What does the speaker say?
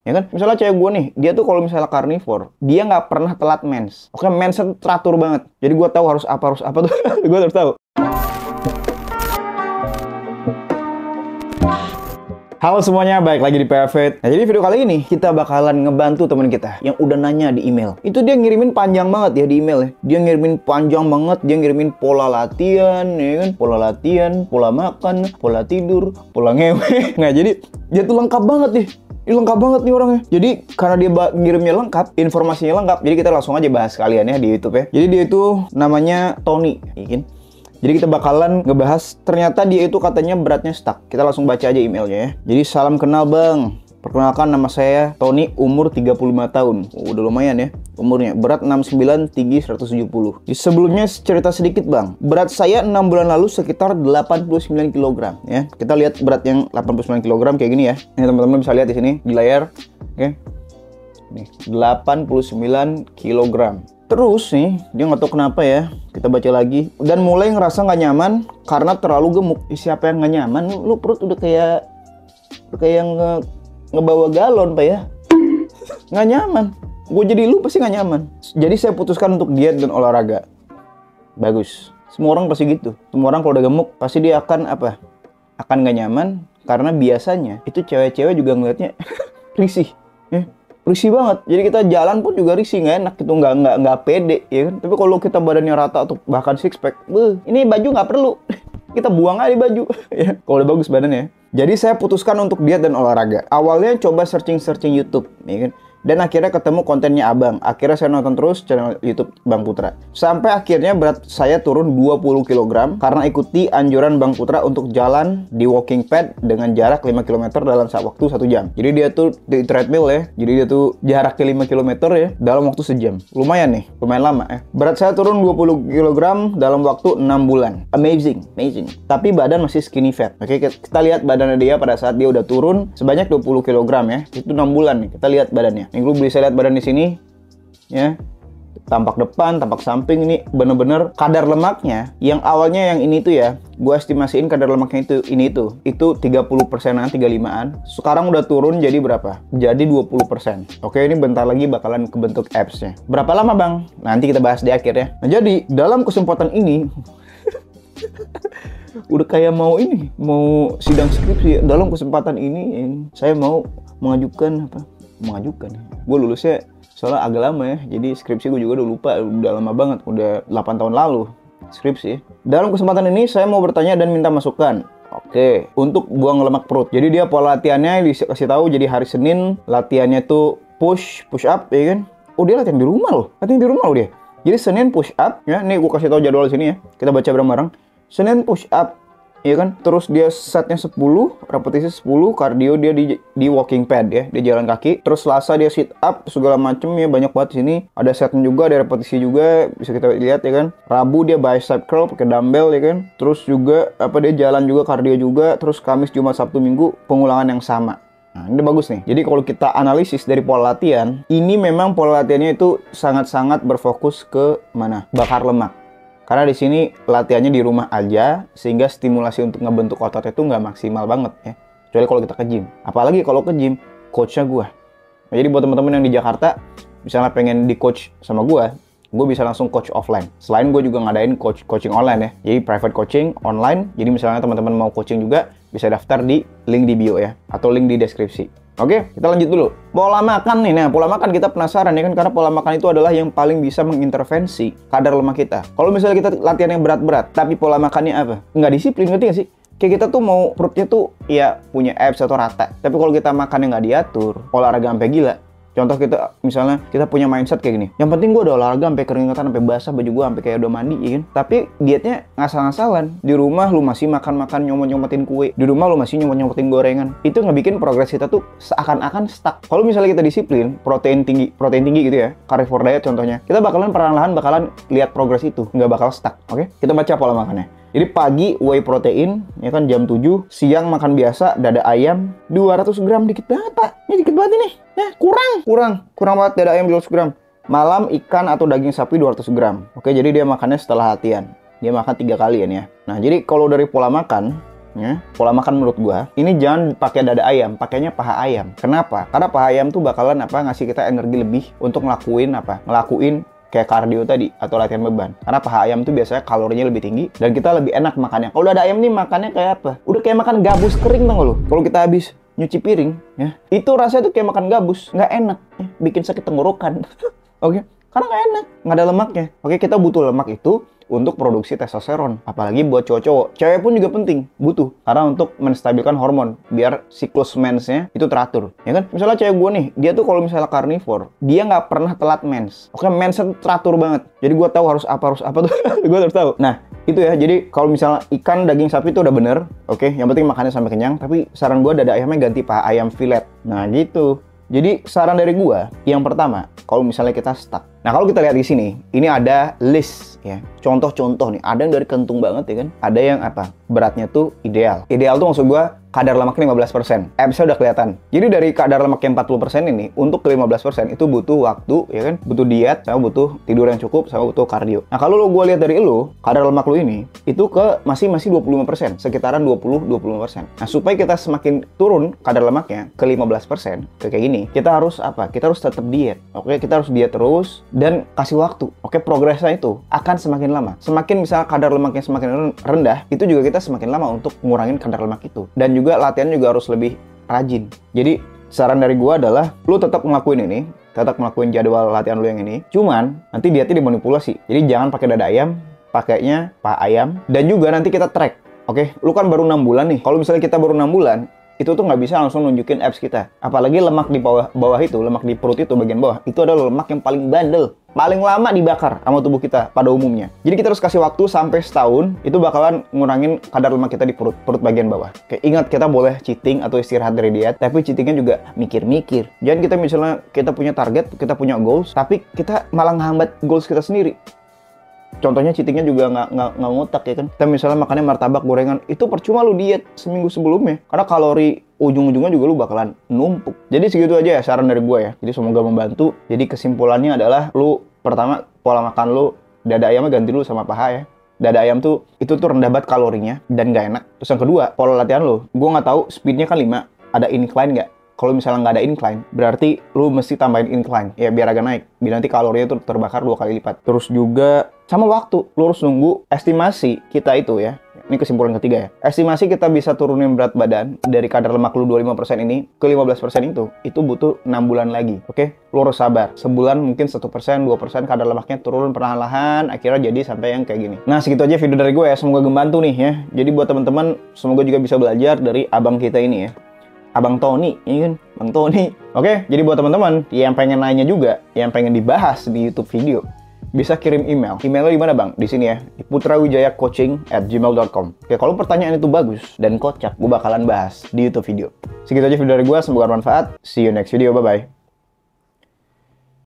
Ya kan? Misalnya cewek gue nih, dia tuh kalau misalnya karnivor, dia nggak pernah telat mens. Oke, mensnya teratur banget. Jadi gue tahu harus apa tuh. Gue harus tahu. Halo semuanya, balik lagi di PFit. Nah, jadi video kali ini kita bakalan ngebantu teman kita yang udah nanya di email. Itu dia ngirimin panjang banget ya di email ya. Dia ngirimin panjang banget, dia ngirimin pola latihan, ya kan? Pola latihan, pola makan, pola tidur, pola ngewe. Nah, jadi dia tuh lengkap banget nih. Ini lengkap banget nih orangnya. Jadi karena dia ngirimnya lengkap, informasinya lengkap, jadi kita langsung aja bahas sekalian ya di YouTube ya. Jadi dia itu namanya Tony, ya kan? Jadi kita bakalan ngebahas, ternyata dia itu katanya beratnya stuck. Kita langsung baca aja emailnya ya. Jadi salam kenal bang. Perkenalkan nama saya Tony, umur 35 tahun. Udah lumayan ya umurnya. Berat 69, tinggi 170. Sebelumnya cerita sedikit bang. Berat saya 6 bulan lalu sekitar 89 kg ya. Kita lihat berat yang 89 kg kayak gini ya. Ini teman-teman bisa lihat di sini di layar. Oke. Nih, 89 kg. Terus nih, dia nggak tahu kenapa ya. Kita baca lagi. Dan mulai ngerasa nggak nyaman karena terlalu gemuk. Siapa yang nggak nyaman? Lu perut udah kayak ngebawa galon, Pak ya. Nggak nyaman. Gue jadi lu pasti nggak nyaman. Jadi saya putuskan untuk diet dan olahraga. Bagus. Semua orang pasti gitu. Semua orang kalau udah gemuk, pasti dia akan apa? Akan nggak nyaman. Karena biasanya itu cewek-cewek juga ngeliatnya risih. Ya. Risih banget, jadi kita jalan pun juga risih, nggak enak gitu, nggak pede, ya kan? Tapi kalau kita badannya rata atau bahkan six pack, ini baju nggak perlu, kita buang aja baju, ya. Kalau udah bagus badannya. Jadi saya putuskan untuk diet dan olahraga. Awalnya coba searching YouTube, ya kan? Dan akhirnya ketemu kontennya abang. Akhirnya saya nonton terus channel YouTube Bang Putra. Sampai akhirnya berat saya turun 20 kg karena ikuti anjuran Bang Putra untuk jalan di walking pad dengan jarak 5 km dalam waktu 1 jam. Jadi dia tuh di treadmill ya. Jadi dia tuh jaraknya 5 km ya dalam waktu sejam. Lumayan nih, lumayan lama ya. Berat saya turun 20 kg dalam waktu 6 bulan. Amazing. Tapi badan masih skinny fat. Oke, kita lihat badannya dia pada saat dia udah turun sebanyak 20 kg ya. Itu 6 bulan nih. Kita lihat badannya. Nih, lu bisa lihat badan di sini, ya. Tampak depan, tampak samping, ini bener-bener kadar lemaknya. Yang awalnya yang ini tuh ya, gue estimasiin kadar lemaknya itu 30%-an, 35-an. Sekarang udah turun jadi berapa? Jadi 20%. Oke, ini bentar lagi bakalan kebentuk abs-nya. Berapa lama bang? Nanti kita bahas di akhir ya. Nah, jadi dalam kesempatan ini udah kayak mau sidang skripsi. Dalam kesempatan ini saya mau mengajukan gue lulusnya soalnya agak lama ya, jadi skripsi gue juga udah lupa, udah lama banget, udah 8 tahun lalu skripsi. Dalam kesempatan ini saya mau bertanya dan minta masukan. Oke, untuk buang lemak perut. Jadi dia pola latihannya dikasih tahu, jadi hari Senin latihannya tuh push up, ya kan? Oh, dia latihan di rumah loh dia. Jadi Senin push up ya, nih gue kasih tahu jadwal di sini ya. Kita baca bareng-bareng. Senin push up, iya kan? Terus dia setnya 10, repetisi 10, kardio dia di walking pad ya, dia jalan kaki. Terus Selasa dia sit up segala macem ya, banyak banget di sini. Ada setnya juga, ada repetisi juga, bisa kita lihat ya kan. Rabu dia bicep curl pakai dumbbell ya kan. Terus juga dia jalan juga, kardio juga. Terus Kamis, Jumat, Sabtu, Minggu pengulangan yang sama. Nah, ini bagus nih. Jadi kalau kita analisis dari pola latihan, ini memang pola latihannya itu sangat-sangat berfokus ke mana? Bakar lemak. Karena di sini latihannya di rumah aja, sehingga stimulasi untuk ngebentuk otot itu nggak maksimal banget ya. Kecuali kalau kita ke gym. Apalagi kalau ke gym, coachnya gue. Nah, jadi buat teman-teman yang di Jakarta, misalnya pengen di coach sama gue bisa langsung coach offline. Selain gue juga ngadain coaching online ya. Jadi private coaching online. Jadi misalnya teman-teman mau coaching juga, bisa daftar di link di bio ya, atau link di deskripsi. Oke, kita lanjut dulu. Pola makan nih. Nah, pola makan kita penasaran ya kan, karena pola makan itu adalah yang paling bisa mengintervensi kadar lemak kita. Kalau misalnya kita latihan yang berat-berat, tapi pola makannya apa? Nggak disiplin, ngerti nggak sih? Kayak kita tuh mau perutnya tuh ya punya abs atau rata. Tapi kalau kita makannya nggak diatur, olahraga sampai gila. Contoh misalnya kita punya mindset kayak gini. Yang penting gue udah olahraga sampai keringetan, sampai basah, baju gue sampai kayak udah mandi, ya kan? Tapi dietnya ngasal-ngasalan. Di rumah lu masih makan-makan, nyomot-nyomotin kue. Di rumah lu masih nyomot-nyomotin gorengan. Itu ngebikin progres kita tuh seakan-akan stuck. Kalau misalnya kita disiplin, protein tinggi gitu ya, carnivore diet contohnya, kita bakalan perlahan-lahan bakalan lihat progres itu, nggak bakal stuck. Oke? Kita baca pola makannya. Jadi pagi whey protein, ya kan jam 7. Siang makan biasa, dada ayam 200 gram, dikit banget pak. Ini dikit banget ini. Ya kurang banget dada ayam 200 gram. Malam ikan atau daging sapi 200 gram. Oke, jadi dia makannya setelah latihan. Dia makan 3 kali ya. Nah, jadi kalau dari pola makan, ya, pola makan menurut gua ini jangan pakai dada ayam, pakainya paha ayam. Kenapa? Karena paha ayam tuh bakalan ngasih kita energi lebih untuk ngelakuin kayak kardio tadi atau latihan beban. Karena paha ayam tuh biasanya kalorinya lebih tinggi dan kita lebih enak makannya. Kalau dada ayam nih makannya kayak apa? Udah kayak makan gabus kering, tau gak lo? Kalau kita habis nyuci piring, ya, itu rasanya tuh kayak makan gabus, nggak enak, ya, bikin sakit tenggorokan. Oke, karena nggak enak, nggak ada lemaknya. Oke, kita butuh lemak itu untuk produksi testosteron, apalagi buat cowok-cowok. Cewek pun juga penting, butuh, karena untuk menstabilkan hormon, biar siklus mensnya itu teratur, ya kan? Misalnya cewek gue nih, dia tuh kalau misalnya carnivore, dia nggak pernah telat mens. Oke, mensnya teratur banget, jadi gue tahu harus apa tuh, gue harus tahu. Nah, itu ya, jadi kalau misalnya ikan, daging sapi itu udah bener, oke, yang penting makannya sampai kenyang, tapi saran gue dada ayamnya ganti paha ayam filet. Nah, gitu. Jadi saran dari gua, yang pertama, kalau misalnya kita stuck. Nah, kalau kita lihat di sini, ini ada list ya. Contoh-contoh nih, ada yang dari kentung banget ya kan. Ada yang apa? Beratnya tuh ideal. Ideal tuh maksud gua kadar lemaknya 15%. Absnya udah kelihatan. Jadi dari kadar lemak yang 40% ini untuk ke 15% itu butuh waktu ya kan, butuh diet, sama butuh tidur yang cukup, sama butuh kardio. Nah, kalau gua lihat dari kadar lemak lu ini itu ke masih 25%, sekitaran 20-25%. Nah, supaya kita semakin turun kadar lemaknya ke 15%, kayak gini, kita harus apa? Kita harus tetap diet. Oke, kita harus diet terus dan kasih waktu. Oke, progresnya itu akan semakin lama. Semakin misalnya kadar lemaknya semakin rendah, itu juga kita semakin lama untuk ngurangin kadar lemak itu. Dan juga latihan juga harus lebih rajin. Jadi saran dari gua adalah lu tetap ngelakuin ini, tetap ngelakuin jadwal latihan lu yang ini. Cuman nanti dietnya dimanipulasi. Jadi jangan pakai dada ayam, pakainya paha ayam. Dan juga nanti kita track. Oke, lu kan baru 6 bulan nih. Kalau misalnya kita baru 6 bulan, itu tuh nggak bisa langsung nunjukin abs kita. Apalagi lemak di bawah itu, lemak di perut itu, bagian bawah, itu adalah lemak yang paling bandel, paling lama dibakar sama tubuh kita pada umumnya. Jadi kita harus kasih waktu sampai setahun, itu bakalan ngurangin kadar lemak kita di perut bagian bawah. Oke, ingat, kita boleh cheating atau istirahat dari diet, tapi cheatingnya juga mikir-mikir. Jangan kita misalnya kita punya target, kita punya goals, tapi kita malah ngehambat goals kita sendiri. Contohnya cheatingnya juga nggak ngotak ya kan. Kita misalnya makannya martabak gorengan, itu percuma lu diet seminggu sebelumnya. Karena kalori ujung-ujungnya juga lu bakalan numpuk. Jadi segitu aja ya saran dari gue ya. Jadi semoga membantu. Jadi kesimpulannya adalah lu pertama pola makan lu, dada ayamnya ganti dulu sama paha ya. Dada ayam tuh itu tuh rendah banget kalorinya dan nggak enak. Terus yang kedua, pola latihan lu. Gue nggak tahu speednya kan 5, ada incline nggak? Kalau misalnya nggak ada incline, berarti lu mesti tambahin incline ya biar agak naik. Biar nanti kalorinya tuh terbakar 2 kali lipat. Terus juga sama waktu, lu harus nunggu estimasi kita itu ya. Ini kesimpulan ketiga ya. Estimasi kita bisa turunin berat badan dari kadar lemak lu 25% ini ke 15% itu butuh 6 bulan lagi. Oke? Lu harus sabar. Sebulan mungkin 1%, 2% kadar lemaknya turun perlahan-lahan, akhirnya jadi sampai yang kayak gini. Nah, segitu aja video dari gue ya. Semoga membantu nih ya. Jadi buat teman-teman, semoga juga bisa belajar dari abang kita ini ya. Abang Tony, ini kan, Bang Tony. Oke, jadi buat teman-teman yang pengen nanya juga, yang pengen dibahas di YouTube video, bisa kirim email. Emailnya di mana, Bang? Di sini ya, di putrawijayacoaching@gmail.com. Oke, kalau pertanyaan itu bagus dan kocak, gue bakalan bahas di YouTube video. Segitu aja video dari gue, semoga bermanfaat. See you next video, bye-bye.